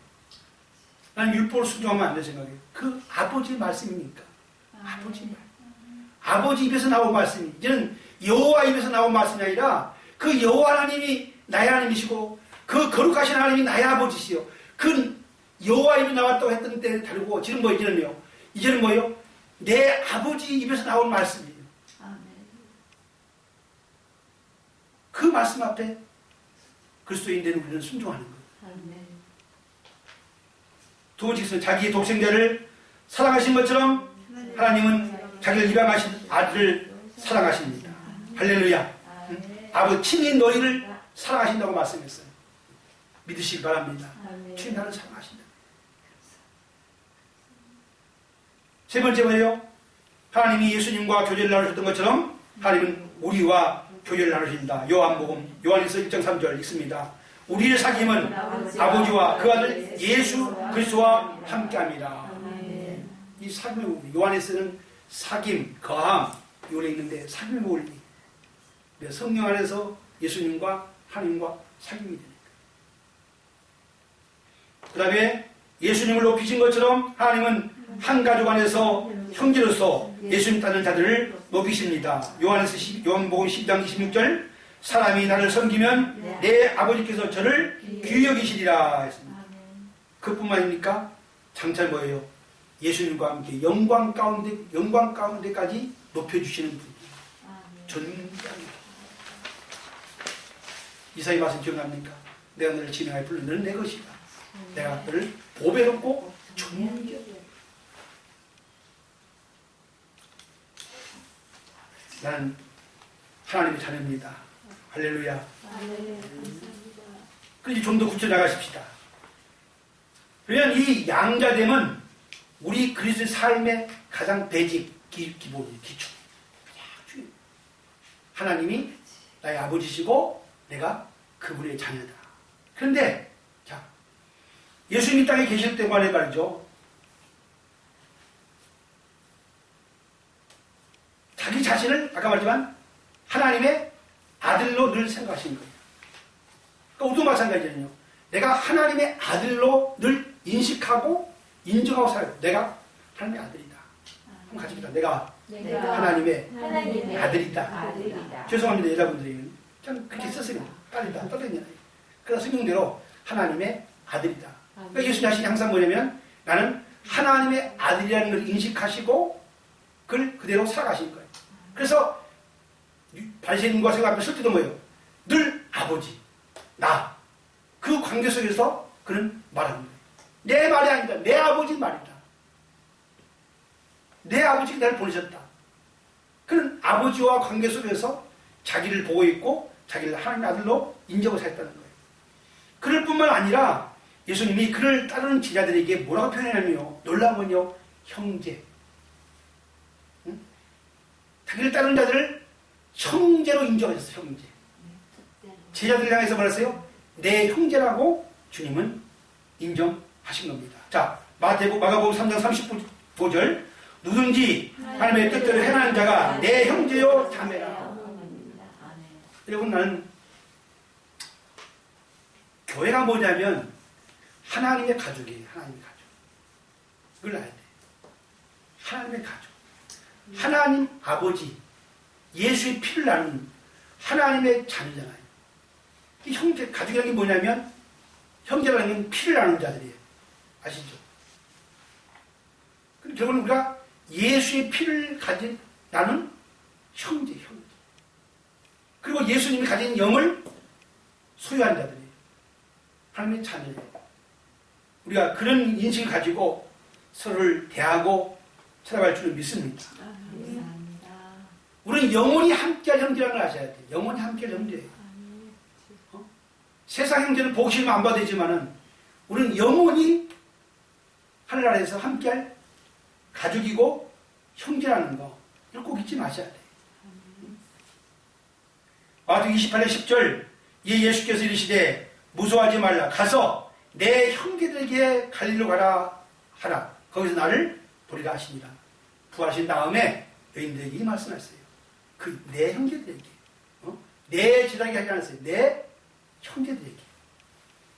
난 율법을 순종하면 안 돼 생각해요. 그 아버지의 말씀이니까. 아버지 말. 아버지 입에서 나온 말씀이. 이제는 여호와 입에서 나온 말씀이 아니라 그 여호와 하나님이 나의 하나님이시고 그 거룩하신 하나님이 나의 아버지시요. 그 여호와 입이 나왔다고 했던 때는 다르고 지금 뭐 이제는 뭐예요? 내 아버지 입에서 나온 말씀이에요. 그 말씀 앞에 그리스도인 된 우리는 순종하는 거예요. 아멘. 두 번째는 자기의 독생자를 사랑하신 것처럼 하나님은 자기를 입양하신 아들을 사랑하십니다. 할렐루야. 아버지 친히 너희를 사랑하신다고 말씀했어요. 믿으시기 바랍니다. 친히 나를 사랑하신다. 세 번째 뭐예요? 하나님이 예수님과 교제를 나누셨던 것처럼 하나님은 우리와 교제를 나누신다. 요한에서 1장 3절 있습니다. 우리의 사귐은 아버지와 그 아들 예수 그리스도와 함께합니다. 이 사귐의 원리, 요한에서는 사귐, 거함 이걸 읽는데 사귐의 원리, 성령 안에서 예수님과 하나님과 사귐이 되니까. 그 다음에 예수님을 높이신 것처럼 하나님은 한 가족 안에서 형제로서 예수님 따르는 자들을 높이십니다. 요한복음 10장 26절 사람이 나를 섬기면 내 아버지께서 저를 귀히 여기시리라 했습니다. 그뿐만입니까? 장차 뭐예요? 예수님과 함께 영광 가운데까지 높여주시는 분이 전무합니다. 이사야 말씀 기억납니까? 내가 너를 진행하여 불러 너는 내 것이다. 내가 너를 보배롭고 존귀하게 나는 하나님의 자녀입니다. 할렐루야. 그런데 좀 더 구체 나가십시다. 왜냐하면 이 양자됨은 우리 그리스도의 삶의 가장 베이직 기본이에요. 기초. 하나님이 나의 아버지시고 내가 그분의 자녀다. 그런데 자, 예수님이 땅에 계실 때만에 말이죠. 자기 자신을 아까 말했지만 하나님의 아들로 늘 생각하시는 거예요. 그러니까 우리도 마찬가지거든요. 내가 하나님의 아들로 늘 인식하고 인정하고 살아요. 내가 하나님의 아들이다. 한번 같이 봅시다. 내가 하나님의 아들이다. 죄송합니다. 여자분들에게는 그냥 그렇게 썼어요. 빨리다. 떨어졌냐. 그러나 성경대로 하나님의 아들이다. 그러니까 예수님 자신이 항상 뭐냐면 나는 하나님의 아들이라는 걸 인식하시고 그걸 그대로 살아가신 거예요. 그래서 바리새인과 세가 앞에 설 때도 뭐예요? 늘 아버지, 나. 그 관계 속에서 그는 말하는 거예요. 내 말이 아니다. 내 아버지 말이다. 내 아버지가 나를 보내셨다. 그는 아버지와 관계 속에서 자기를 보고 있고 자기를 하나님의 아들로 인정을 했다는 거예요. 그럴 뿐만 아니라 예수님이 그를 따르는 제자들에게 뭐라고 표현하냐면요. 놀라운 건요. 형제. 응? 자기를 따르는 자들을 형제로 인정하셨어요. 형제. 제자들을 향해서 말했어요. 내 형제라고 주님은 인정하신 겁니다. 자, 마가복음 3장 35절 누군지 하나님의 뜻대로 행하는 자가 내 형제요 자매라. 여러분 나는 교회가 뭐냐면 하나님의 가족이에요. 하나님의 가족. 그걸 알아야 돼. 하나님의 가족. 하나님 아버지 예수의 피를 나눈 하나님의 자녀잖아요. 이 형제, 가족이라는 게 뭐냐면 형제라는 건 피를 나누는 자들이에요. 아시죠? 그럼 결국은 우리가 예수의 피를 가진 나는 형제. 그리고 예수님이 가진 영을 소유한 자들이에요. 하나님의 자녀예요. 우리가 그런 인식을 가지고 서로를 대하고 살아갈 줄을 믿습니다. 우리는 영원히 함께할 형제라는 걸 아셔야 돼요. 영원히 함께할 형제예요. 세상 형제는 보기 싫으면 안 봐도 되지만은 우리는 영원히 하늘나라에서 함께할 가족이고 형제라는 거 이걸 꼭 잊지 마셔야 돼요. 마태복음 28장 10절 예수께서 이르시되 무서워하지 말라 가서 내 형제들에게 갈릴리로 가라 하라 거기서 나를 보리라 하시니라. 부활하신 다음에 여인들에게 이 말씀하셨어요. 그 내 형제들에게 내 제자에게 하지 않았어요. 내 형제들에게.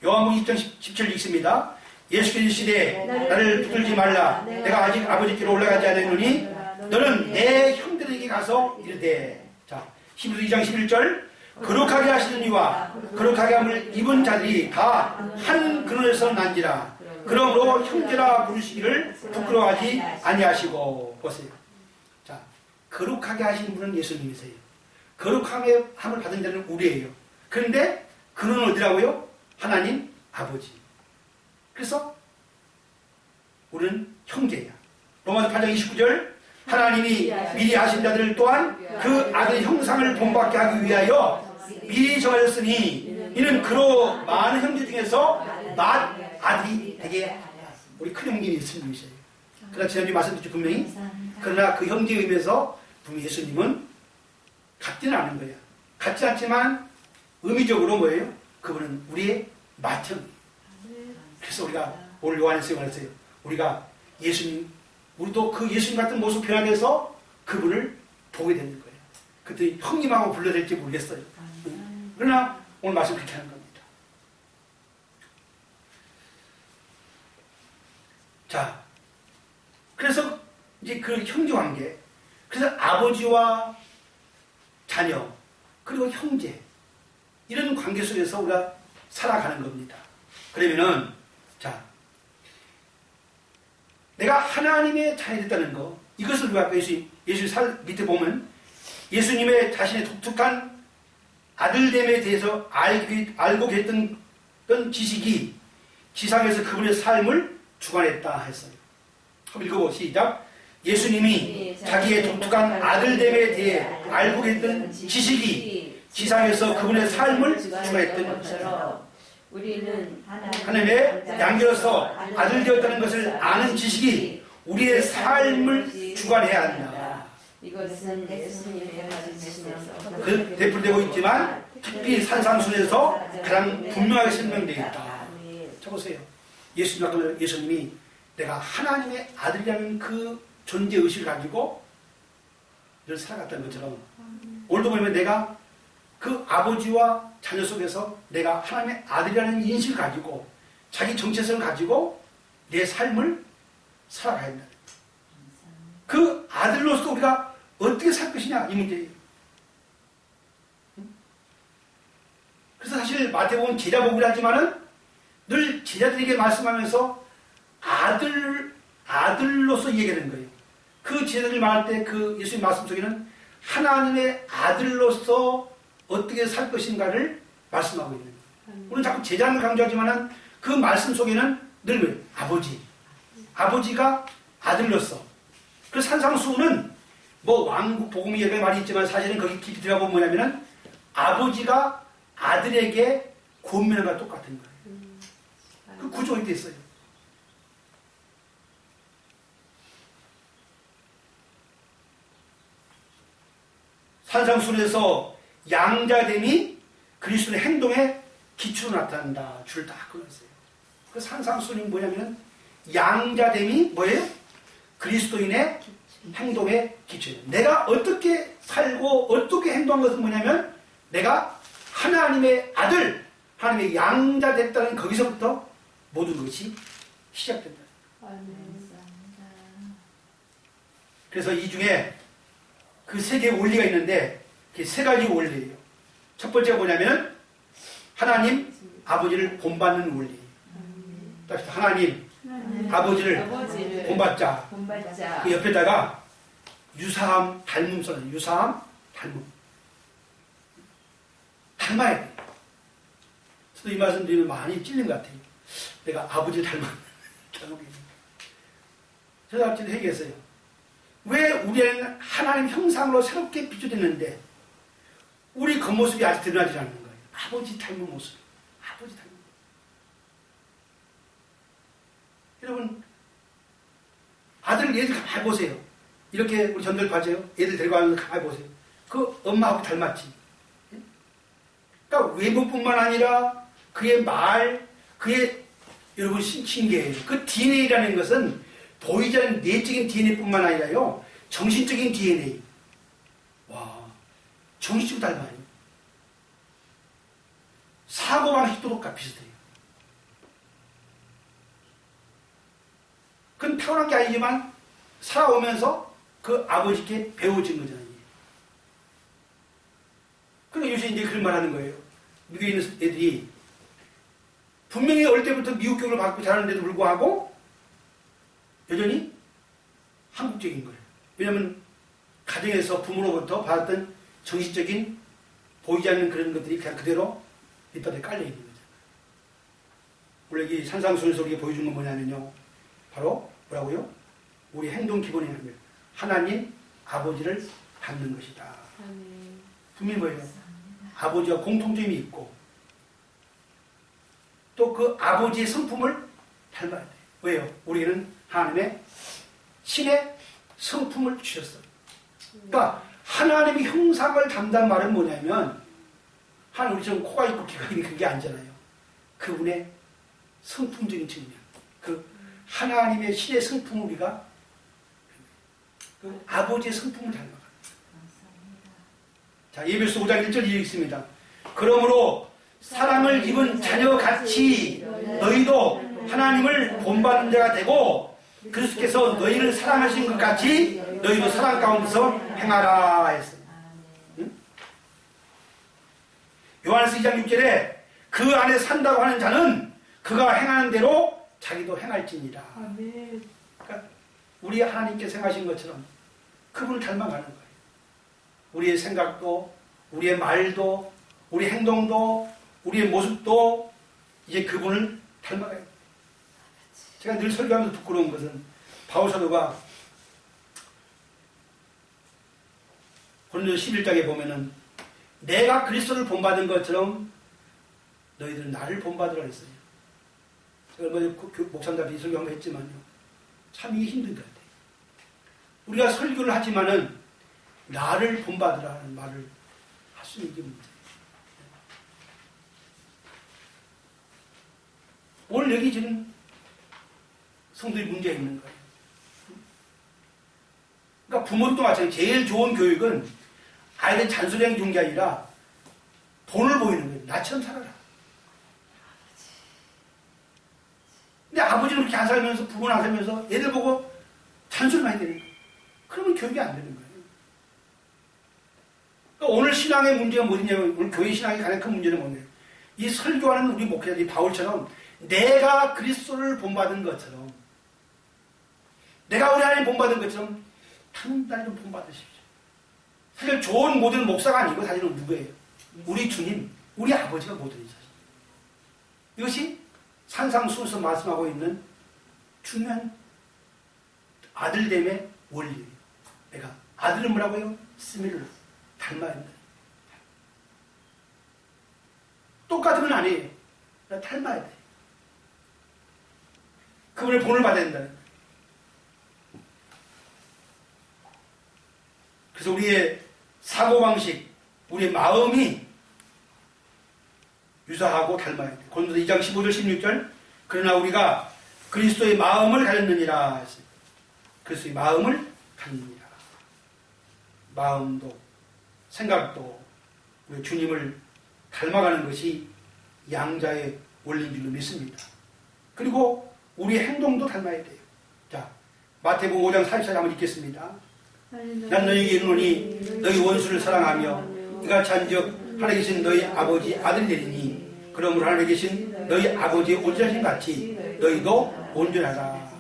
요한복음 20장 17절 읽습니다. 예수께서 이르시되 나를 붙들지 말라 내가 아직 아버지께로 올라가지 않았노니 너는 내 형들에게 가서 이르되. 자, 히브리서 2장 11절 거룩하게 하시는 이와 거룩하게 함을 입은 자들이 다 한 근원에서 난지라. 그러므로 형제라 부르시기를 부끄러워하지 아니하시고. 보세요. 자, 거룩하게 하시는 분은 예수님이세요. 거룩함을 받은 자는 우리예요. 그런데 그는 어디라고요? 하나님 아버지. 그래서 우리는 형제야. 로마서 8장 29절 하나님이 미리 아신 자들 또한 그 아들 형상을 본받게 하기 위하여 미리 정하셨으니 이는 그로 많은 형제 중에서 맏아들이 되게 하라. 우리 큰 형님이 예수님이세요. 그러나 지난주에 말씀드렸죠 분명히. 그러나 그 형제의 의미에서 분명히 예수님은 같지는 않은 거예요. 같지 않지만 의미적으로 뭐예요? 그분은 우리의 맏형. 그래서 우리가 오늘 요한에서 말했어요. 우리가 예수님, 우리도 그 예수님 같은 모습 변화돼서 그분을 보게 되는 거예요. 그때 형님하고 불러야 될지 모르겠어요. 그러나 오늘 말씀 그렇게 하는 겁니다. 자, 그래서 이제 그 형제 관계, 그래서 아버지와 자녀, 그리고 형제, 이런 관계 속에서 우리가 살아가는 겁니다. 그러면은, 자, 내가 하나님의 자녀이 됐다는 거, 이것을 우리가 예수 밑에 보면 예수님의 자신의 독특한 아들됨에 대해서 알고 계셨던 지식이 지상에서 그분의 삶을 주관했다 했어요. 한번 읽어보 시작. 예수님이 자기의 독특한 아들됨에 대해 알고 계셨던 지식이 지상에서 그분의 삶을 주관했던 것처럼 우리는 하나님의 양자로서 아들 되었다는 것을 아는 지식이 우리의 삶을 주관해야 한다. 이것은 예수님의 가르치심에서 그 대표되고 있지만 특히 산상순에서 가장 분명하게 설명되어 있다. 쳐보세요. 예수님이 내가 하나님의 아들이라는 그 존재의식을 가지고 늘 살아갔다는 것처럼 오늘도 보면 내가 그 아버지와 자녀 속에서 내가 하나님의 아들이라는 인식을 가지고 자기 정체성을 가지고 내 삶을 살아가야 한다. 그 아들로서 우리가 어떻게 살 것이냐 이 문제예요. 그래서 사실 마태복음 제자복음이라 하지만은 늘 제자들에게 말씀하면서 아들로서 얘기하는 거예요. 그 제자들 말할 때 그 예수님 말씀 속에는 하나님의 아들로서 어떻게 살 것인가를 말씀하고 있는 거예요. 우리는 자꾸 제자를 강조하지만은 그 말씀 속에는 늘 왜? 아버지가 아들로서. 그 산상수훈은 뭐 왕국 복음이 여러 말이 있지만 사실은 거기 깊이 들어가보면 뭐냐면은 아버지가 아들에게 권면한 것과 똑같은 거예요. 그 구조가 이렇게 있어요. 산상순에서 양자됨이 그리스도의 행동에 기초로 나타난다. 줄을 다 끊었어요. 그 산상순이 뭐냐면 양자됨이 뭐예요? 그리스도인의 행동의 기초예요. 내가 어떻게 살고 어떻게 행동한 것은 뭐냐면 내가 하나님의 아들, 하나님의 양자 됐다는 거기서부터 모든 것이 시작된다. 그래서 이 중에 그 세 개의 원리가 있는데 그 세 가지 원리예요. 첫 번째가 뭐냐면 하나님 아버지를 본받는 원리. 하나님 아버지를 본받자. 그 옆에다가 유사함 닮음 써요. 유사함 닮음. 닮아야 돼. 저도 이 말씀 드리면 많이 찔린 것 같아요. 내가 아버지를 닮았네. 저도 아버지를 얘기했어요. 왜 우리는 하나님 형상으로 새롭게 비춰졌는데 우리 겉모습이 아직 드러나지 않는 거예요. 아버지 닮은 모습. 아버지 닮은 모습. 여러분 아들 얘들 가만히 보세요. 이렇게 우리 전들 봐줘요. 얘들 데리고 가면서 가만히 보세요. 그 엄마하고 닮았지. 그러니까 외모뿐만 아니라 그의 말, 그의 여러분 신기해요. 그 DNA라는 것은 보이지 않는 내적인 DNA뿐만 아니라요. 정신적인 DNA. 와, 정신적으로 닮아요. 사고방식도 똑같이 비슷해요. 그건 타고난 게 아니지만 살아오면서 그 아버지께 배워진 거잖아요. 그러니까 요새 이제 그런 말 하는 거예요. 미국에 있는 애들이 분명히 어릴 때부터 미국 교육을 받고 자라는데도 불구하고 여전히 한국적인 거예요. 왜냐하면 가정에서 부모로부터 받았던 정신적인 보이지 않는 그런 것들이 그냥 그대로 밑바닥에 깔려있는 거죠. 원래 이 산상수훈에서 우리가 보여준 건 뭐냐면요. 바로 뭐라고요? 우리 행동 기본이 아니라 하나님 아버지를 닮는 것이다. 분명히 뭐예요? 아버지와 공통점이 있고 또 그 아버지의 성품을 닮아야 돼요. 왜요? 우리는 하나님의 신의 성품을 주셨어요. 그러니까 하나님의 형상을 담는 말은 뭐냐면 하나님 우리처럼 코가 있고 귀가 있는 그게 아니잖아요. 그분의 성품적인 측면. 그 하나님의 신의 성품을 우리가 그 아버지의 성품을 닮아가요. 자, 예배서 5장 1절 이어 있습니다. 그러므로 사랑을 입은 자녀같이 너희도 하나님을 본받는 자가 되고 그리스도께서 너희를 사랑하신 것 같이 너희도 사랑 가운데서 행하라 했어요. 응? 요한에서 2장 6절에 그 안에 산다고 하는 자는 그가 행하는 대로 자기도 행할지니라. 그러니까 우리 하나님께서 행하신 것처럼 그분을 닮아가는 거예요. 우리의 생각도 우리의 말도 우리 행동도 우리의 모습도 이제 그분을 닮아가야 돼요. 제가 늘 설교하면서 부끄러운 것은 바울 사도가 고린도서 11장에 보면은 내가 그리스도를 본받은 것처럼 너희들은 나를 본받으라 했어요. 제가 얼마 전에 목사님들 설교 한번 했지만요. 참 이게 힘든 것 같아요. 우리가 설교를 하지만은 나를 본받으라는 말을 할 수 있는 게 문제예요. 오늘 여기 지금 성도의 문제가 있는 거예요. 그러니까 부모도 마찬가지예요. 제일 좋은 교육은 아이들 잔소리하는 좋은 게 아니라 본을 보이는 거예요. 나처럼 살아라. 근데 아버지는 그렇게 안 살면서 부모는 안 살면서 애들 보고 잔소리만 해야 되는 거예요. 그러면 교육이 안 되는 거예요. 그러니까 오늘 신앙의 문제가 뭐냐면 오늘 교회 신앙의 가장 큰 문제는 뭐냐면 이 설교하는 우리 목회자들이 바울처럼 내가 그리스도를 본받은 것처럼 내가 우리 하나님 본받은 것처럼 다른 날도 본받으십시오. 사실 좋은 모든 목사가 아니고 사실은 누구예요? 우리 주님, 우리 아버지가 모델이죠. 이것이 산상수훈에서 말씀하고 있는 중요한 아들됨의 원리예요. 내가 아들은 뭐라고요? 스미를 닮아야 한다. 똑같은 건 아니에요. 나 닮아야 돼. 그분의 본을 받아야 된다는 거예요. 그래서 우리의 사고방식, 우리의 마음이 유사하고 닮아야 돼. 고린도서 2장 15절 16절 그러나 우리가 그리스도의 마음을 가졌느니라 했어요. 그리스도의 마음을 가졌느니라. 마음도 생각도 우리 주님을 닮아가는 것이 양자의 원리인 줄로 믿습니다. 그리고 우리의 행동도 닮아야 돼요. 자, 마태복음 5장 44절 한번 읽겠습니다. 난 너희에게 이르노니 너희 원수를 사랑하며 이같이 한즉 하나님에 계신 너희 아버지 아들이 되리니 그러므로 하나님에 계신 너희 아버지의 온전하신 같이 너희도 온전하라.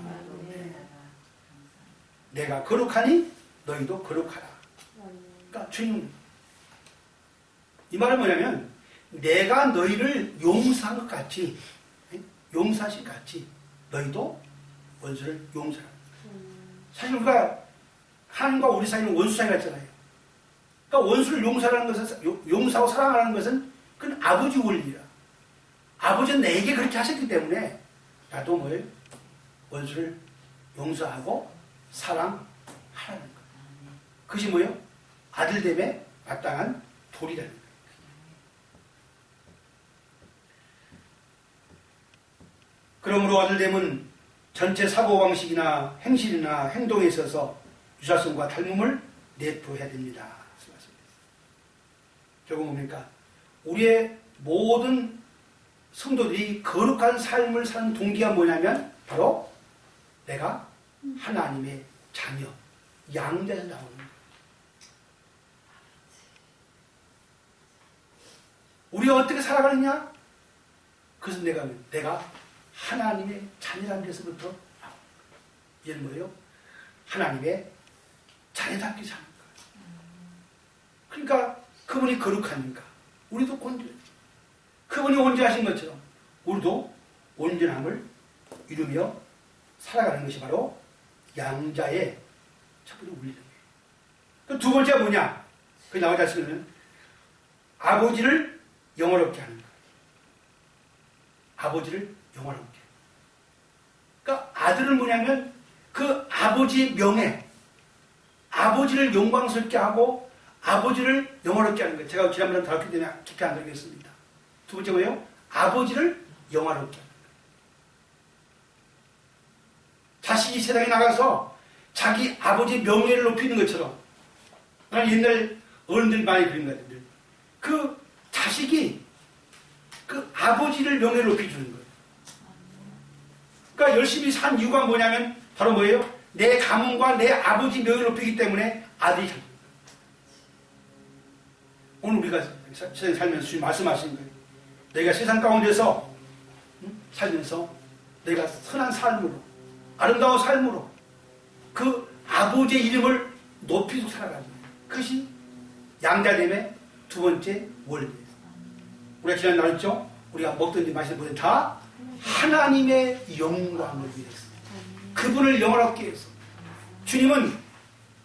내가 거룩하니 너희도 거룩하라. 그러니까 주님 이 말은 뭐냐면 내가 너희를 용서한 것 같이 용서하신 것 같이 너희도 원수를 용서하라. 사실 우리가 하나님과 우리 사이는 원수 사이가 있잖아요. 그러니까 원수를 용서하는 것은 용서하고 사랑하는 것은 그건 아버지 원리야. 아버지는 내게 그렇게 하셨기 때문에 나도 뭐예요? 원수를 용서하고 사랑하라는 거예요. 그것이 뭐예요? 아들됨에 마땅한 도리라는 거예요. 그러므로 아들됨은 전체 사고방식이나 행실이나 행동에 있어서 유사성과 닮음을 내포해야 됩니다. 결국 뭡니까? 우리의 모든 성도들이 거룩한 삶을 사는 동기가 뭐냐면 바로 내가 하나님의 자녀, 양자에서 나오는 거예요. 우리가 어떻게 살아가느냐? 그것은 내가 하나님의 자녀라는 데서부터 이는 뭐예요? 하나님의 자녀답게 사는 거예요. 그러니까 그분이 거룩하니까 우리도 건드려요. 그분이 온전하신 것처럼 우리도 온전함을 이루며 살아가는 것이 바로 양자의 첫 번째 원리적이에요. 두 번째가 뭐냐? 그 나머지 말씀은 아버지를 영화롭게 하는 거예요. 아버지를 영화롭게. 그러니까 아들은 뭐냐면 그 아버지의 명예, 아버지를 영광스럽게 하고 아버지를 영화롭게 하는 거예요. 제가 지난번에 다뤘기 때문에 깊게 안 들겠습니다. 두 번째 뭐예요? 아버지를 영화롭게 하는 거예요. 자식이 세상에 나가서 자기 아버지의 명예를 높이는 것처럼, 나는 옛날 어른들이 많이 그런 것 같은데, 그 자식이 그 아버지를 명예를 높여주는 거예요. 그러니까 열심히 산 이유가 뭐냐면 바로 뭐예요? 내 가문과 내 아버지 명예를 높이기 때문에 아들이 잘 됩니다. 오늘 우리가 세상에 살면서 주님 말씀하시는 거예요. 내가 세상 가운데서 살면서 내가 선한 삶으로, 아름다운 삶으로 그 아버지의 이름을 높이고 살아가는 거예요. 그것이 양자됨의 두 번째 원리예요. 우리가 지난해 나눴죠? 우리가 먹든지 마시든 다 하나님의 영광을 위해서, 그분을 영원하게 해서, 주님은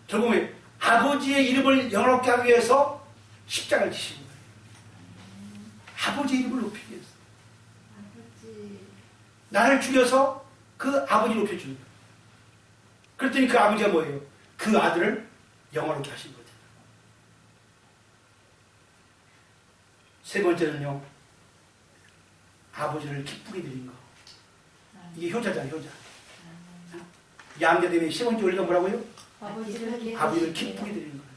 결국에 아버지의 이름을 영원하게 하기 위해서 십자가를 지신 거예요. 아버지의 이름을 높이기 위해서. 나를 죽여서 그 아버지를 높여주는 거예요. 그랬더니 그 아버지가 뭐예요? 그 아들을 영원하게 하신 거죠. 세 번째는요, 아버지를 기쁘게 드린 거. 이게 효자잖아요, 효자. 양자됨의 세 번째 원리가 뭐라고요? 아버지를 기쁘게 드리는 거예요.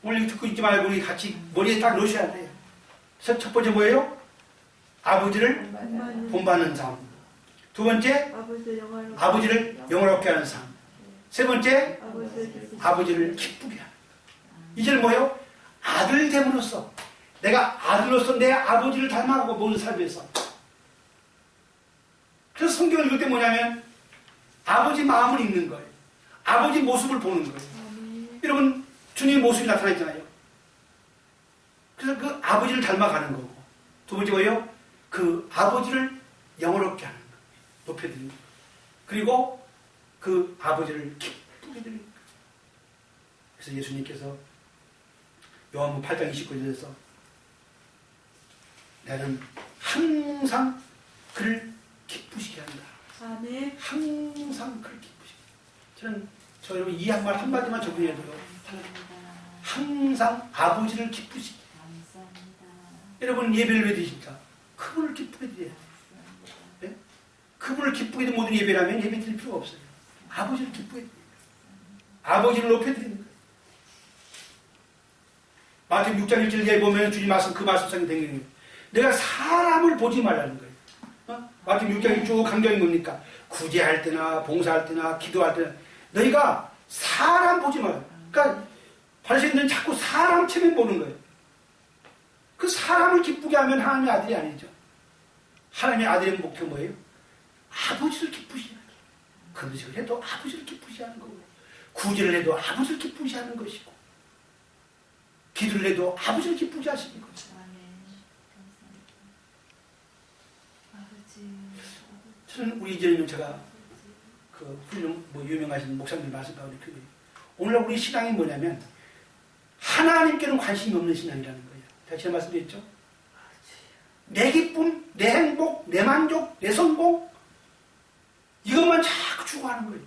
오늘 이거 듣고 있지 말고 우리 같이 머리에 딱 넣으셔야 돼요. 첫 번째 뭐예요? 아버지를 본받는 삶. 두 번째, 아버지를 영원롭게 하는 삶. 세 번째, 아버지를 기쁘게 하는. 이제는 뭐예요? 아들 됨으로써, 내가 아들로서 내 아버지를 닮아가고 모든 삶에서. 그래서 성경을 읽을 때 뭐냐면 아버지 마음을 읽는 거예요. 아버지 모습을 보는 거예요. 여러분, 주님의 모습이 나타나있잖아요. 그래서 그 아버지를 닮아가는 거고, 두 번째 뭐예요? 그 아버지를 영원롭게 하는 거예요. 높여드리는 거예요. 그리고 그 아버지를 기쁘게 드리는 거예요. 그래서 예수님께서 요한복음 8장 29절에서 나는 항상 그를 기쁘시게 한다. 아멘. 항상 그를 기쁘시게. 저는 저 여러분 이 한 말 한마디만 적용해도요, 항상 아버지를 기쁘시게. 여러분 예배를 왜 드십니까? 그분을 기쁘게 드려야 돼요. 네? 그분을 기쁘게 모든 예배라면 예배 드릴 필요가 없어요. 아버지를 기쁘게 드려요. 아버지를 높여드리는 거예요. 마태복음 6장 1절에 보면 주님 말씀, 그 말씀상에 된 거예요. 내가 사람을 보지 말라는 거예요. 마태복음 6장이 쭉 강조한 겁니까? 구제할 때나 봉사할 때나 기도할 때나 너희가 사람 보지 말아요. 그러니까 바리새인들은 자꾸 사람 체면 보는 거예요. 그 사람을 기쁘게 하면 하나님의 아들이 아니죠. 하나님의 아들의 목표 뭐예요? 아버지를 기쁘시게 하는 거예요. 금식을 해도 아버지를 기쁘시게 하는 거고, 구제를 해도 아버지를 기쁘시게 하는 것이고, 기도를 해도 아버지를 기쁘게 하시는 거죠. 저는 우리 이제는 제가 그 훌륭 유명하신 목사님 말씀하고 이렇게 오늘 우리 신앙이 뭐냐면 하나님께는 관심이 없는 신앙이라는 거예요. 제가 지난 말씀드렸죠. 내 기쁨, 내 행복, 내 만족, 내 성공 이것만 자꾸 추구하는 거예요.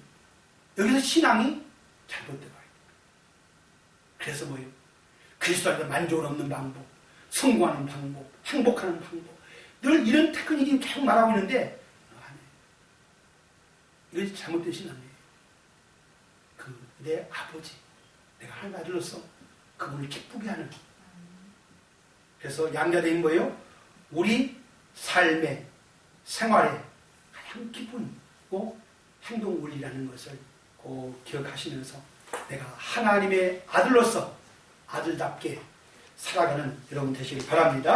여기서 신앙이 잘못되고 그래서 뭐예요? 그리스도 안에서 만족을 얻는 방법, 성공하는 방법, 행복하는 방법 늘 이런 테크닉이 계속 말하고 있는데 이것이 잘못된 신앙이에요. 내 아버지, 내가 하나님 아들로서 그분을 기쁘게 하는. 그래서 양자됨이 뭐예요? 우리 삶의 생활의 가장 기쁨이고 행동 원리라는 것을 꼭 기억하시면서 내가 하나님의 아들로서 아들답게 살아가는 여러분 되시길 바랍니다.